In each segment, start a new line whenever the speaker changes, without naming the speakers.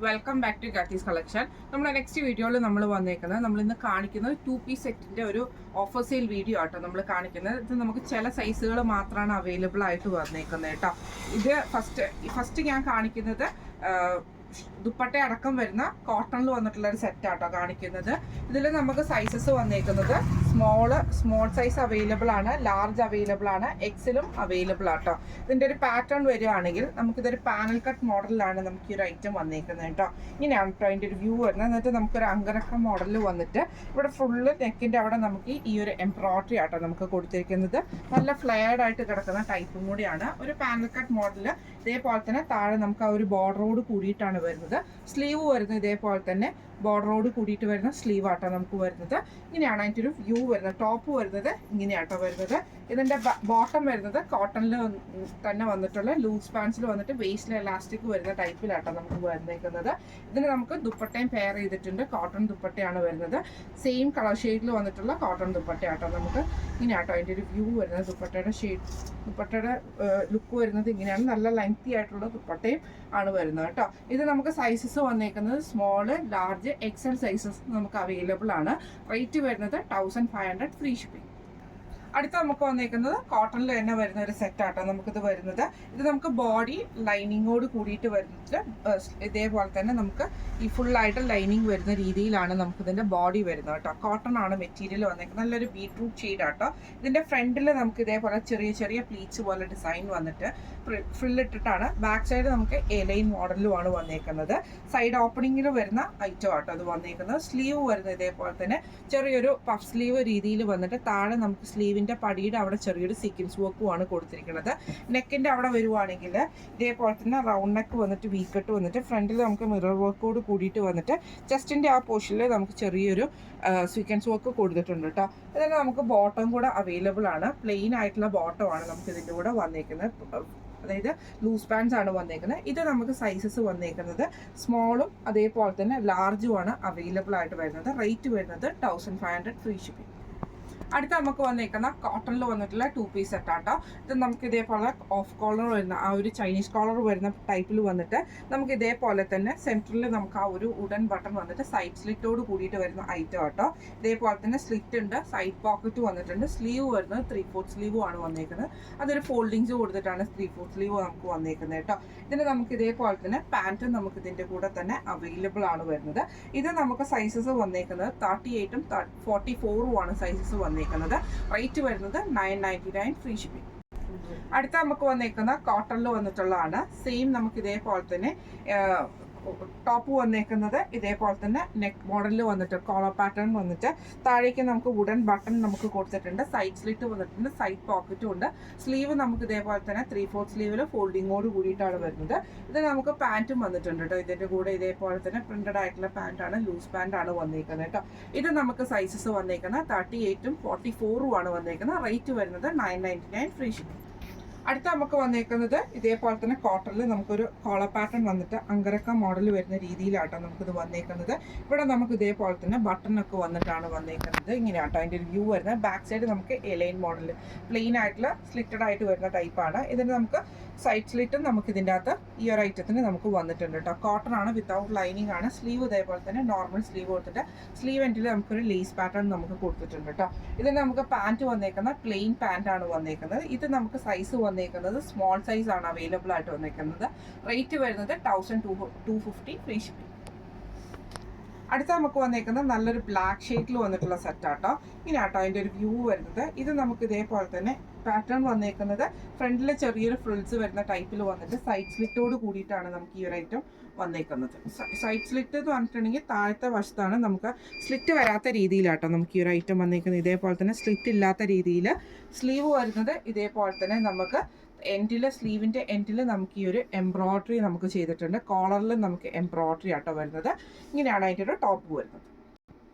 Welcome back to ഗാത്തീസ് collection. നമ്മുടെ next വീഡിയോയിൽ നമ്മൾ വന്നേക്കുന്നത് നമ്മൾ ഇന്ന് കാണിക്കുന്നത് 2 പീസ് സെറ്റിന്റെ ഒരു ഓഫർ സെയിൽ വീഡിയോ ആട്ടോ നമ്മൾ കാണിക്കുന്നത്. ഇത് നമുക്ക് ചില സൈസുകൾ മാത്രമാണ് അവൈലബിൾ ആയിട്ട് വന്നേക്കുന്നത് കേട്ടോ. ഇത് ഫസ്റ്റ് ഞാൻ കാണിക്കുന്നത് ദുപ്പട്ട അടക്കം വരുന്ന കോട്ടണിൽ വന്നിട്ടുള്ള ഒരു സെറ്റ് ആട്ടോ കാണിക്കുന്നത്. ഇതിൽ നമുക്ക് സൈസസ് വന്നേക്കുന്നത് സ്മോൾ സൈസ് അവൈലബിൾ ആണ്, ലാർജ് അവൈലബിൾ ആണ്, എക്സലും അവൈലബിൾ ആട്ടോ. ഇതിൻ്റെ ഒരു പാറ്റേൺ വരികയാണെങ്കിൽ നമുക്കിതൊരു പാനൽ കട്ട് മോഡലിലാണ് നമുക്ക് ഈ ഒരു ഐറ്റം വന്നേക്കുന്നത് കേട്ടോ. ഇങ്ങനെയാണ് കേട്ടോ അതിൻ്റെ ഒരു വ്യൂ വരുന്നത്. എന്നിട്ട് നമുക്കൊരു അങ്കരക്ക മോഡലിൽ വന്നിട്ട് ഇവിടെ ഫുള്ള് നെക്കിൻ്റെ അവിടെ നമുക്ക് ഈ ഒരു എംബ്രോയിഡറി ആട്ടോ നമുക്ക് കൊടുത്തിരിക്കുന്നത്. നല്ല ഫ്ലെയർഡ് ആയിട്ട് കിടക്കുന്ന ടൈപ്പും കൂടിയാണ്. ഒരു പാനൽ കട്ട് മോഡൽ ഇതേപോലെ തന്നെ താഴെ നമുക്ക് ആ ഒരു ബോർഡറോട് കൂടിയിട്ടാണ് വരുന്നത്. സ്ലീവ് വരുന്നത് ഇതേപോലെ തന്നെ ബോർഡറോട് കൂടിയിട്ട് വരുന്ന സ്ലീവ് ആട്ടോ നമുക്ക് വരുന്നത്. ഇങ്ങനെയാണ് അതിൻ്റെ ഒരു വ്യൂ വരുന്നത്. ടോപ്പ് വരുന്നത് ഇങ്ങനെയാട്ടോ വരുന്നത്. ഇതിൻ്റെ ബോട്ടം വരുന്നത് കോട്ടണിൽ തന്നെ വന്നിട്ടുള്ള ലൂസ് പാൻസിൽ വന്നിട്ട് വേസ്റ്റിൽ എലാസ്റ്റിക് വരുന്ന ടൈപ്പിലാട്ടോ നമുക്ക് വന്നേക്കുന്നത്. ഇതിന് നമുക്ക് ദുപ്പട്ടയും പെയർ ചെയ്തിട്ടുണ്ട്. കോട്ടൺ ദുപ്പട്ടയാണ് വരുന്നത്. സെയിം കളർ ഷെയ്ഡിൽ വന്നിട്ടുള്ള കോട്ടൺ ദുപ്പട്ടയാട്ടോ നമുക്ക്. ഇങ്ങനെയാട്ടോ അതിൻ്റെ ഒരു വ്യൂ വരുന്നത്. ദുപ്പട്ടയുടെ ലുക്ക് വരുന്നത് ഇങ്ങനെയാണ്. നല്ല ലെങ്തി ആയിട്ടുള്ള ദുപ്പട്ടയും ആണ് വരുന്നത് കേട്ടോ. ഇത് നമുക്ക് സൈസസ് വന്നേക്കുന്നത് സ്മോള്, ലാർജ്, എക്സൽ സൈസസ് നമുക്ക് അവൈലബിൾ ആണ്. റേറ്റ് വരുന്നത് 1500 ഫ്രീ ഷിപ്പിംഗ്. അടുത്ത നമുക്ക് വന്നേക്കുന്നത് കോട്ടണിൽ തന്നെ വരുന്ന ഒരു സെറ്റാട്ടോ നമുക്കിത് വരുന്നത്. ഇത് നമുക്ക് ബോഡി ലൈനിങ്ങോട് കൂടിയിട്ട് വരുന്നത്. ഇതേപോലെ തന്നെ നമുക്ക് ഈ ഫുള്ളായിട്ട് ലൈനിങ് വരുന്ന രീതിയിലാണ് നമുക്കിതിൻ്റെ ബോഡി വരുന്നത് കേട്ടോ. കോട്ടൺ ആണ് മെറ്റീരിയൽ വന്നേക്കുന്നത്. നല്ലൊരു ബീട്രൂട്ട് ഷെയ്ഡാട്ടോ. ഇതിൻ്റെ ഫ്രണ്ടിൽ നമുക്ക് ഇതേപോലെ ചെറിയ ചെറിയ പ്ലീറ്റ്സ് പോലെ ഡിസൈൻ വന്നിട്ട് ഫ്രില്ലിട്ടിട്ടാണ്. ബാക്ക് സൈഡ് നമുക്ക് എലൈൻ മോഡലുമാണ് വന്നേക്കുന്നത്. സൈഡ് ഓപ്പണിങ്ങിൽ വരുന്ന ഐറ്റം ആട്ടോ അത് വന്നേക്കുന്നത്. സ്ലീവ് വരുന്നത് ഇതേപോലെ തന്നെ ചെറിയൊരു പഫ് സ്ലീവ് രീതിയിൽ വന്നിട്ട് താഴെ നമുക്ക് സ്ലീവിൻ്റെ പടിയുടെ അവിടെ ചെറിയൊരു സീക്വൻസ് വർക്കുമാണ് കൊടുത്തിരിക്കുന്നത്. നെക്കിൻ്റെ അവിടെ വരുവാണെങ്കിൽ ഇതേപോലെ തന്നെ റൗണ്ട് നെക്ക് വന്നിട്ട് വീക്കട്ട് വന്നിട്ട് ഫ്രണ്ടിൽ നമുക്ക് മിറർ വർക്കോട് കൂടിയിട്ട് വന്നിട്ട് ചെസ്റ്റിൻ്റെ ആ പോർഷനിൽ നമുക്ക് ചെറിയൊരു സീക്വൻസ് വർക്ക് കൊടുത്തിട്ടുണ്ട് കേട്ടോ. ഇതിന് നമുക്ക് ബോട്ടം കൂടെ അവൈലബിൾ ആണ്. പ്ലെയിൻ ആയിട്ടുള്ള ബോട്ടമാണ് നമുക്ക് ഇതിൻ്റെ കൂടെ വന്നേക്കുന്നത്. അതായത് ലൂസ് പാൻസ് ആണ് വന്നേക്കുന്നത്. ഇത് നമുക്ക് സൈസസ് വന്നേക്കുന്നത് സ്മോളും അതേപോലെ തന്നെ ലാർജുമാണ് അവൈലബിൾ ആയിട്ട് വരുന്നത്. റേറ്റ് വരുന്നത് 1500 ഫ്രീ ഷിപ്പിംഗ്. അടുത്ത നമുക്ക് വന്നേക്കുന്ന കോട്ടണിൽ വന്നിട്ടുള്ള 2 പീസ് സെറ്റാട്ടോ. ഇത് നമുക്ക് ഇതേപോലെ ഓഫ് കോളർ വരുന്ന ആ ഒരു ചൈനീസ് കോളർ വരുന്ന ടൈപ്പിൽ വന്നിട്ട് നമുക്ക് ഇതേപോലെ തന്നെ സെൻറ്ററിൽ നമുക്ക് ആ ഒരു വുഡൻ ബട്ടൺ വന്നിട്ട് സൈഡ് സ്ലിറ്റോട് കൂടിയിട്ട് വരുന്ന ഐറ്റം ആട്ടോ. ഇതേപോലെ തന്നെ സ്ലിറ്റ് ഉണ്ട്, സൈഡ് പോക്കറ്റ് വന്നിട്ടുണ്ട്. സ്ലീവ് വരുന്നത് 3/4 സ്ലീവും ആണ് വന്നേക്കുന്നത്. അതൊരു ഫോൾഡിങ്സ് കൊടുത്തിട്ടാണ് 3/4 സ്ലീവ് നമുക്ക് വന്നേക്കുന്നത് കേട്ടോ. ഇതിന് നമുക്ക് ഇതേപോലെ തന്നെ പാൻറ്റും നമുക്ക് ഇതിൻ്റെ കൂടെ തന്നെ അവൈലബിൾ ആണ് വരുന്നത്. ഇത് നമുക്ക് സൈസസ് വന്നേക്കുന്നത് 38ഉം 44ഉം ആണ് സൈസസ് വന്നേക്കുന്നത്. റേറ്റ് വരുന്നത് 999 ഫ്രീ ഷിപ്പിംഗ്. അടുത്ത നമുക്ക് വന്നേക്കുന്ന കോട്ടണിൽ വന്നിട്ടുള്ളതാണ്. സെയിം നമുക്ക് ഇതേപോലെ തന്നെ ടോപ്പ് വന്നേക്കുന്നത് ഇതേപോലെ തന്നെ നെക്ക് മോഡലിൽ വന്നിട്ട് കോളർ പാറ്റേൺ വന്നിട്ട് താഴേക്ക് നമുക്ക് വുഡൻ ബട്ടൺ നമുക്ക് കൊടുത്തിട്ടുണ്ട്. സൈഡ് സ്ലിറ്റ് വന്നിട്ടുണ്ട്, സൈഡ് പോക്കറ്റും ഉണ്ട്. സ്ലീവ് നമുക്ക് ഇതേപോലെ തന്നെ 3/4 സ്ലീവിൽ ഫോൾഡിങ്ങോട് കൂടിയിട്ടാണ് വരുന്നത്. ഇത് നമുക്ക് പാൻറ്റും വന്നിട്ടുണ്ട് കേട്ടോ. ഇതിൻ്റെ കൂടെ ഇതേപോലെ തന്നെ പ്രിന്റഡ് ആയിട്ടുള്ള പാൻറ്റാണ്, ലൂസ് പാൻറ്റാണ് വന്നേക്കുന്നത് കേട്ടോ. ഇത് നമുക്ക് സൈസസ് വന്നേക്കുന്നത് 38ഉം 44ഉം ആണ് വന്നേക്കുന്നത്. റേറ്റ് വരുന്നത് 999 ഫ്രീ ഷിപ്പിംഗ്. അടുത്ത നമുക്ക് വന്നേക്കുന്നത് ഇതേപോലെ തന്നെ കോട്ടണിൽ നമുക്കൊരു കോളർ പാറ്റേൺ വന്നിട്ട് അങ്കരക്ക മോഡൽ വരുന്ന രീതിയിലാട്ടോ നമുക്കിത് വന്നേക്കുന്നത്. ഇവിടെ നമുക്ക് ഇതേപോലെ തന്നെ ബട്ടണൊക്കെ വന്നിട്ടാണ് വന്നേക്കുന്നത്. ഇങ്ങനെയാട്ടോ അതിൻ്റെ ഒരു വ്യൂ വരുന്നത്. ബാക്ക് സൈഡ് നമുക്ക് എലൈൻ മോഡൽ പ്ലെയിൻ ആയിട്ടുള്ള സ്ലിറ്റഡ് ആയിട്ട് വരുന്ന ടൈപ്പാണ്. ഇതിന് നമുക്ക് സൈഡ് സ്ലിറ്റും നമുക്ക് ഇതിൻ്റെ അകത്ത് ഈ ഒരു ഐറ്റത്തിന് നമുക്ക് വന്നിട്ടുണ്ട് കേട്ടോ. കോട്ടൺ ആണ്, വിത്തൗട്ട് ലൈനിങ് ആണ്. സ്ലീവ് ഇതേപോലെ തന്നെ നോർമൽ സ്ലീവ് കൊടുത്തിട്ട് സ്ലീവ് എൻഡിൽ നമുക്കൊരു ലേസ് പാറ്റേൺ നമുക്ക് കൊടുത്തിട്ടുണ്ട് കേട്ടോ. ഇതിന് നമുക്ക് പാൻറ്റ് വന്നേക്കുന്ന പ്ലെയിൻ പാൻറ്റ് ആണ് വന്നേക്കുന്നത്. ഇത് നമുക്ക് സൈസ് വന്നേക്കുന്നത് സ്മോൾ സൈസ് ആണ് അവൈലബിൾ ആയിട്ട് വന്നേക്കുന്നത്. റേറ്റ് വരുന്നത് 1250 ഫ്രീ ഷിപ്പിംഗ്. അടുത്ത നമുക്ക് വന്നേക്കുന്നത് നല്ലൊരു ബ്ലാക്ക് ഷെയ്ഡിൽ വന്നിട്ടുള്ള സെറ്റാട്ടോ. ഇങ്ങനെയാട്ടോ അതിൻ്റെ ഒരു വ്യൂ വരുന്നത്. ഇത് നമുക്ക് ഇതേപോലെ തന്നെ പാറ്റേൺ വന്നേക്കുന്നത് ഫ്രണ്ടിൽ ചെറിയൊരു ഫ്രിൽസ് വരുന്ന ടൈപ്പിൽ വന്നിട്ട് സൈഡ് സ്ലിറ്റോട് കൂടിയിട്ടാണ് നമുക്ക് ഈ ഒരു ഐറ്റം വന്നേക്കുന്നത്. സൈഡ് സ്ലിറ്റ് എന്ന് പറഞ്ഞിട്ടുണ്ടെങ്കിൽ താഴത്തെ വശത്താണ് നമുക്ക് സ്ലിറ്റ് വരാത്ത രീതിയിലാട്ടോ നമുക്ക് ഈ ഒരു ഐറ്റം വന്നേക്കുന്നത്. ഇതേപോലെ തന്നെ സ്ലിറ്റ് ഇല്ലാത്ത രീതിയിൽ സ്ലീവ് വരുന്നത് ഇതേപോലെ തന്നെ നമുക്ക് സ്ലീവിൻ്റെ എൻഡിൽ നമുക്ക് ഈ ഒരു എംബ്രോയിഡറി നമുക്ക് ചെയ്തിട്ടുണ്ട്. കോളറിൽ നമുക്ക് എംബ്രോയിഡറി ആട്ടോ വരുന്നത്. ഇങ്ങനെയാണ് അതിൻ്റെ ഒരു ടോപ്പ് വരുന്നത്.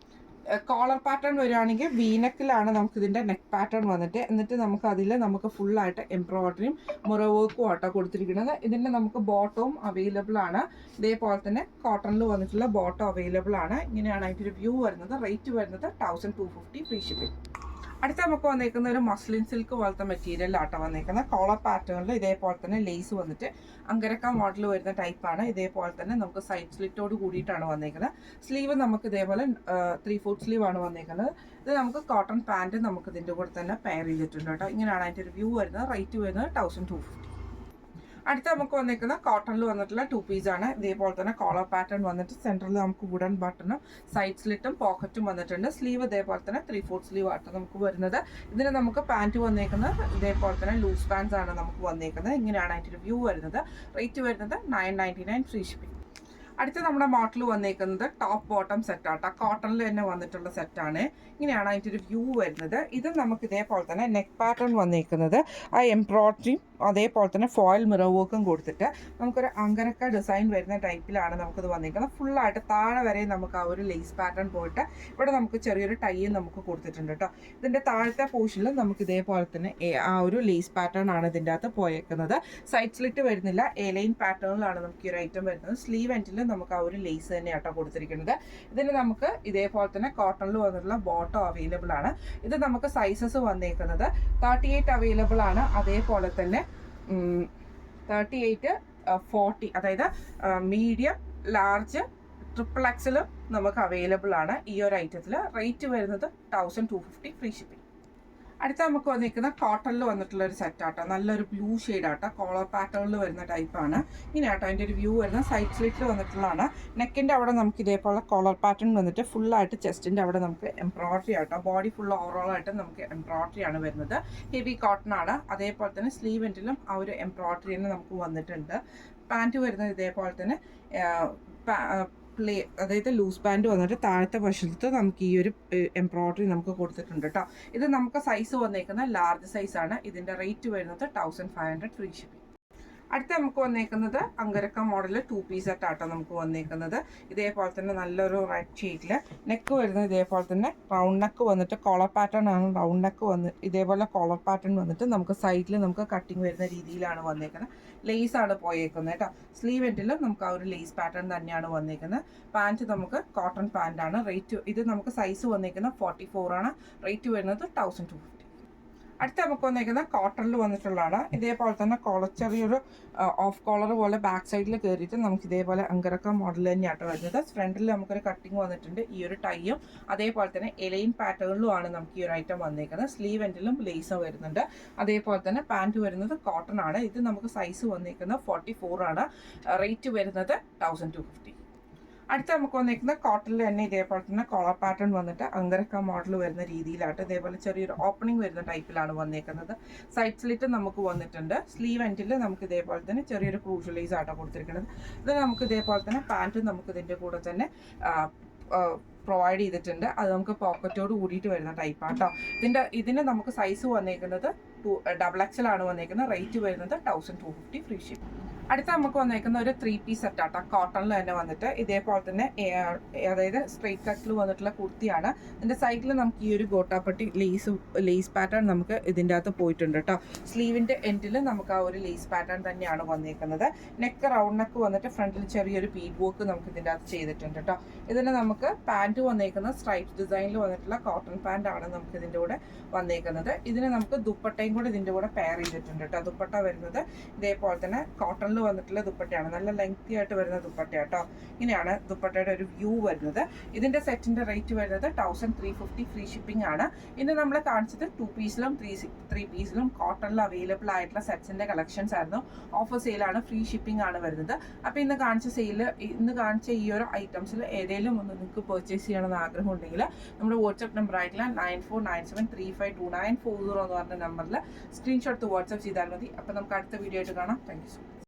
കോളർ പാറ്റേൺ വരികയാണെങ്കിൽ വീനക്കിലാണ് നമുക്ക് ഇതിൻ്റെ നെക്ക് പാറ്റേൺ വന്നിട്ട് എന്നിട്ട് നമുക്ക് അതിൽ നമുക്ക് ഫുള്ളായിട്ട് എംബ്രോയിഡറിയും മിറർ വർക്കും ആട്ടോ കൊടുത്തിരിക്കുന്നത്. ഇതിൻ്റെ നമുക്ക് ബോട്ടവും അവൈലബിൾ ആണ്. ഇതേപോലെ തന്നെ കോട്ടണിൽ വന്നിട്ടുള്ള ബോട്ടം അവൈലബിൾ ആണ്. ഇങ്ങനെയാണ് അതിൻ്റെ ഒരു വ്യൂ വരുന്നത്. റേറ്റ് വരുന്നത് 1250 ഫ്രീ ഷിപ്പിംഗ്. അടുത്ത നമുക്ക് വന്നേക്കുന്ന ഒരു മസ്ലിൻ സിൽക്ക് പോലത്തെ മെറ്റീരിയലാട്ടോ വന്നേക്കുന്നത്. കോളർ പാറ്റേണിൽ ഇതേപോലെ തന്നെ ലേസ് വന്നിട്ട് അങ്കരക്ക മോഡൽ വരുന്ന ടൈപ്പാണ്. ഇതേപോലെ തന്നെ നമുക്ക് സൈഡ് സ്ലിറ്റോട് കൂടിയിട്ടാണ് വന്നേക്കുന്നത്. സ്ലീവ് നമുക്ക് ഇതേപോലെ 3/4 സ്ലീവ് ആണ് വന്നേക്കുന്നത്. ഇത് നമുക്ക് കോട്ടൺ പാൻറ് നമുക്ക് ഇതിൻ്റെ കൂടെ തന്നെ പെയർ ചെയ്തിട്ടുണ്ട് കേട്ടോ. ഇങ്ങനെയാണ് അതിൻ്റെ ഒരു വ്യൂ വരുന്നത്. റേറ്റ് വരുന്നത് 1250. അടുത്ത നമുക്ക് വന്നിരിക്കുന്ന കോട്ടണിൽ വന്നിട്ടുള്ള 2 പീസാണ്. ഇതേപോലെ തന്നെ കോളർ പാറ്റേൺ വന്നിട്ട് സെൻറ്ററിൽ നമുക്ക് വുഡൻ ബട്ടണും സൈഡ് സ്ലിറ്റും പോക്കറ്റും വന്നിട്ടുണ്ട്. സ്ലീവ് ഇതേപോലെ തന്നെ 3/4 സ്ലീവ് ആട്ടോ നമുക്ക് വരുന്നത്. ഇതിന് നമുക്ക് പാൻറ്റ് വന്നേക്കുന്നത് ഇതേപോലെ തന്നെ ലൂസ് പാൻസ് ആണ് നമുക്ക് വന്നേക്കുന്നത്. ഇങ്ങനെയാണ് അതിൻ്റെ ഒരു വ്യൂ വരുന്നത്. റേറ്റ് വരുന്നത് 999 ഫ്രീ ഷിപ്പിംഗ്. അടുത്ത നമ്മുടെ മോഡൽ വന്നേക്കുന്നത് ടോപ്പ് ബോട്ടം സെറ്റാട്ടോ. കോട്ടണിൽ തന്നെ വന്നിട്ടുള്ള സെറ്റാണ്. ഇങ്ങനെയാണ് അതിൻ്റെ ഒരു വ്യൂ വരുന്നത്. ഇത് നമുക്ക് ഇതേപോലെ തന്നെ നെക്ക് പാറ്റേൺ വന്നേക്കുന്നത് ആ എംബ്രോയിഡറിയും അതേപോലെ തന്നെ ഫോയിൽ മിറർ വർക്കും കൊടുത്തിട്ട് നമുക്കൊരു അങ്കരക്ക ഡിസൈൻ വരുന്ന ടൈപ്പിലാണ് നമുക്കിത് വന്നിരിക്കുന്നത്. ഫുള്ളായിട്ട് താഴെ വരെ നമുക്ക് ആ ഒരു ലേസ് പാറ്റേൺ പോയിട്ട് ഇവിടെ നമുക്ക് ചെറിയൊരു ടൈയും നമുക്ക് കൊടുത്തിട്ടുണ്ട് കേട്ടോ. ഇതിൻ്റെ താഴത്തെ പോർഷനിൽ നമുക്ക് ഇതേപോലെ തന്നെ ആ ഒരു ലേസ് പാറ്റേൺ ആണ് ഇതിൻ്റെ അകത്ത് പോയേക്കുന്നത്. സൈഡ് സ്ലിറ്റ് വരുന്നില്ല. എ ലൈൻ പാറ്റേണിലാണ് നമുക്ക് ഈ ഒരു ഐറ്റം വരുന്നത്. സ്ലീവ് എൻഡിൽ നമുക്ക് ആ ഒരു ലേസ് തന്നെയാട്ടോ കൊടുത്തിരിക്കുന്നത്. ഇതിന് നമുക്ക് ഇതേപോലെ തന്നെ കോട്ടണിൽ വന്നിട്ടുള്ള ബോട്ടം അവൈലബിൾ ആണ്. ഇത് നമുക്ക് സൈസസ് വന്നേക്കുന്നത് 38 അവൈലബിൾ ആണ്. അതേപോലെ തന്നെ 38, 40 അതായത് മീഡിയം, ലാർജ്, XXL നമുക്ക് അവൈലബിൾ ആണ് ഈ ഒരു ഐറ്റത്തിൽ. റേറ്റ് വരുന്നത് 1250 ഫ്രീ ഷിപ്പിംഗ്. അടുത്ത നമുക്ക് വന്നിരിക്കുന്ന കോട്ടണിൽ വന്നിട്ടുള്ള ഒരു സെറ്റാട്ടോ. നല്ലൊരു ബ്ലൂ ഷെയ്ഡാട്ടോ. കോളർ പാറ്റേണിൽ വരുന്ന ടൈപ്പാണ്. ഇങ്ങനെയാട്ടോ അതിൻ്റെ ഒരു വ്യൂ വരുന്നത്. സൈഡ് സ്ലിറ്റിൽ വന്നിട്ടുള്ളതാണ്. നെക്കിൻ്റെ അവിടെ നമുക്ക് ഇതേപോലെ കോളർ പാറ്റേൺ വന്നിട്ട് ഫുള്ളായിട്ട് ചെസ്റ്റിൻ്റെ അവിടെ നമുക്ക് എംബ്രോയിഡറി ആട്ടോ. ബോഡി ഫുൾ ഓവറോളായിട്ട് നമുക്ക് എംബ്രോയിഡറി ആണ് വരുന്നത്. ഹെവി കോട്ടൺ ആണ്. അതേപോലെ തന്നെ സ്ലീവ് എൻഡിലും ആ ഒരു എംബ്രോയിഡറി തന്നെ നമുക്ക് വന്നിട്ടുണ്ട്. പാൻറ്റ് വരുന്നത് ഇതേപോലെ തന്നെ അതായത് ലൂസ് പാൻറ് വന്നിട്ട് താഴത്തെ വശത്ത് നമുക്ക് ഈ ഒരു എംബ്രോയിഡറി നമുക്ക് കൊടുത്തിട്ടുണ്ട് കേട്ടോ. ഇത് നമുക്ക് സൈസ് വന്നേക്കുന്ന ലാർജ് സൈസാണ്. ഇതിൻ്റെ റേറ്റ് വരുന്നത് 1500 ഫ്രീ ഷിപ്പിംഗ്. അടുത്ത നമുക്ക് വന്നേക്കുന്നത് അങ്കരക്ക മോഡൽ 2 പീസ് സെറ്റാട്ടോ നമുക്ക് വന്നേക്കുന്നത്. ഇതേപോലെ തന്നെ നല്ലൊരു റെഡ് ഷെയ്ഡിൽ നെക്ക് വരുന്നത് ഇതേപോലെ തന്നെ റൗണ്ട് നെക്ക് വന്നിട്ട് കോളർ പാറ്റേൺ ആണ്. റൗണ്ട് നെക്ക് വന്ന് ഇതേപോലെ കോളർ പാറ്റേൺ വന്നിട്ട് നമുക്ക് സൈഡിൽ നമുക്ക് കട്ടിങ് വരുന്ന രീതിയിലാണ് വന്നേക്കുന്നത്. ലേസ് ആണ് പോയേക്കുന്നത് കേട്ടോ. സ്ലീവ് എൻഡിലും നമുക്ക് ആ ഒരു ലേസ് പാറ്റേൺ തന്നെയാണ് വന്നേക്കുന്നത്. പാൻറ്റ് നമുക്ക് കോട്ടൺ പാൻറ്റാണ്. റേറ്റ് ഇത് നമുക്ക് സൈസ് വന്നേക്കുന്നത് 44 ആണ്. റേറ്റ് വരുന്നത് 1250. അടുത്ത നമുക്ക് വന്നിരിക്കുന്ന കോട്ടണിൽ വന്നിട്ടുള്ളതാണ്. ഇതേപോലെ തന്നെ ചെറിയൊരു ഓഫ് കോളർ പോലെ ബാക്ക് സൈഡിൽ കയറിയിട്ട് നമുക്ക് ഇതേപോലെ അങ്കരക്ക മോഡൽ തന്നെയാട്ടോ വരുന്നത്. ഫ്രണ്ടിൽ നമുക്കൊരു കട്ടിങ് വന്നിട്ടുണ്ട്. ഈ ഒരു ടൈയും അതേപോലെ തന്നെ എലൈൻ പാറ്റേണിലുമാണ് നമുക്ക് ഈ ഒരു ഐറ്റം വന്നിരിക്കുന്നത്. സ്ലീവ് എൻഡിലും ലേസ് വരുന്നുണ്ട്. അതേപോലെ തന്നെ പാൻറ്റ് വരുന്നത് കോട്ടൺ ആണ്. ഇത് നമുക്ക് സൈസ് വന്നിരിക്കുന്നത് 44 ആണ്. റേറ്റ് വരുന്നത് 1250. അടുത്ത നമുക്ക് വന്നിരിക്കുന്നത് കോട്ടണിൽ തന്നെ ഇതേപോലെ തന്നെ കോളർ പാറ്റേൺ വന്നിട്ട് അങ്കരക്ക മോഡൽ വരുന്ന രീതിയിലായിട്ട് ഇതേപോലെ ചെറിയൊരു ഓപ്പണിംഗ് വരുന്ന ടൈപ്പിലാണ് വന്നേക്കുന്നത്. സൈഡ് സ്ലിറ്റ് നമുക്ക് വന്നിട്ടുണ്ട്. സ്ലീവ് എൻഡിൽ നമുക്ക് ഇതേപോലെ തന്നെ ചെറിയൊരു ക്രൂഷ്യലൈസ് ആട്ടോ കൊടുത്തിരിക്കുന്നത്. ഇത് നമുക്ക് ഇതേപോലെ തന്നെ പാൻറ്റ് നമുക്ക് ഇതിൻ്റെ കൂടെ തന്നെ പ്രൊവൈഡ് ചെയ്തിട്ടുണ്ട്. അത് നമുക്ക് പോക്കറ്റോട് കൂടിയിട്ട് വരുന്ന ടൈപ്പാണ് കേട്ടോ. ഇതിന് നമുക്ക് സൈസ് വന്നേക്കുന്നത് XXL ആണ് വന്നേക്കുന്നത്. റേറ്റ് വരുന്നത് 1250 ഫ്രീ ഷിപ്പ്. അടുത്ത നമുക്ക് വന്നേക്കുന്ന ഒരു 3 പീസ് സെറ്റാട്ടോ. കോട്ടണിൽ തന്നെ വന്നിട്ട് ഇതേപോലെ തന്നെ അതായത് സ്ട്രെയിറ്റ് കട്ടിൽ വന്നിട്ടുള്ള കുർത്തിയാണ്. ഇതിൻ്റെ സൈഡിൽ നമുക്ക് ഈ ഒരു ഗോട്ടാപ്പട്ടി ലേസ് പാറ്റേൺ നമുക്ക് ഇതിൻ്റെ അകത്ത് പോയിട്ടുണ്ട് കേട്ടോ. സ്ലീവിൻ്റെ എൻഡിൽ നമുക്ക് ആ ഒരു ലേസ് പാറ്റേൺ തന്നെയാണ് വന്നേക്കുന്നത്. നെക്ക് റൗണ്ട് നെക്ക് വന്നിട്ട് ഫ്രണ്ടിൽ ചെറിയൊരു ബീഡ് വർക്ക് നമുക്ക് ഇതിൻ്റെ അകത്ത് ചെയ്തിട്ടുണ്ട് കേട്ടോ. ഇതിന് നമുക്ക് പാൻറ്റ് വന്നേക്കുന്നത് സ്ട്രൈപ്പ് ഡിസൈനിൽ വന്നിട്ടുള്ള കോട്ടൺ പാൻറ് ആണ് നമുക്ക് ഇതിൻ്റെ കൂടെ വന്നേക്കുന്നത്. ഇതിന് നമുക്ക് ദുപ്പട്ടയും കൂടെ ഇതിൻ്റെ കൂടെ പെയർ ചെയ്തിട്ടുണ്ട് കേട്ടോ. ദുപ്പട്ട വരുന്നത് ഇതേപോലെ തന്നെ കോട്ടൺ വന്നിട്ടുള്ള ദുപ്പട്ടയാണ്. നല്ല ലെങ്തി ആയിട്ട് വരുന്ന ദുപ്പട്ട കേട്ടോ. ഇങ്ങനെയാണ് ദുപ്പട്ടയുടെ ഒരു വ്യൂ വരുന്നത്. ഇതിന്റെ സെറ്റിന്റെ റേറ്റ് വരുന്നത് 1350 ഫ്രീ ഷിപ്പിംഗ് ആണ്. ഇന്ന് നമ്മൾ കാണിച്ചത് 2 പീസിലും 3 പീസിലും കോട്ടണിൽ അവൈലബിൾ ആയിട്ടുള്ള സെറ്റ്സിന്റെ കളക്ഷൻസ് ആയിരുന്നു. ഓഫർ സെയിലാണ്. ഫ്രീ ഷിപ്പിംഗ് ആണ് വരുന്നത്. അപ്പോൾ ഇന്ന് കാണിച്ച ഈ ഒരു ഐറ്റംസിൽ ഏതെങ്കിലും ഒന്ന് നിങ്ങൾക്ക് പർച്ചേസ് ചെയ്യണമെന്ന് ആഗ്രഹം ഉണ്ടെങ്കിൽ നമ്മുടെ വാട്സ്ആപ്പ് നമ്പർ ആയിട്ടുള്ള 9497352940 എന്ന് പറഞ്ഞ നമ്പറിൽ സ്ക്രീൻഷോട്ട് വാട്സ്ആപ്പ് ചെയ്താൽ മതി. അപ്പോൾ നമുക്ക് അടുത്ത വീഡിയോ ആയിട്ട് കാണാം. Thank you so much.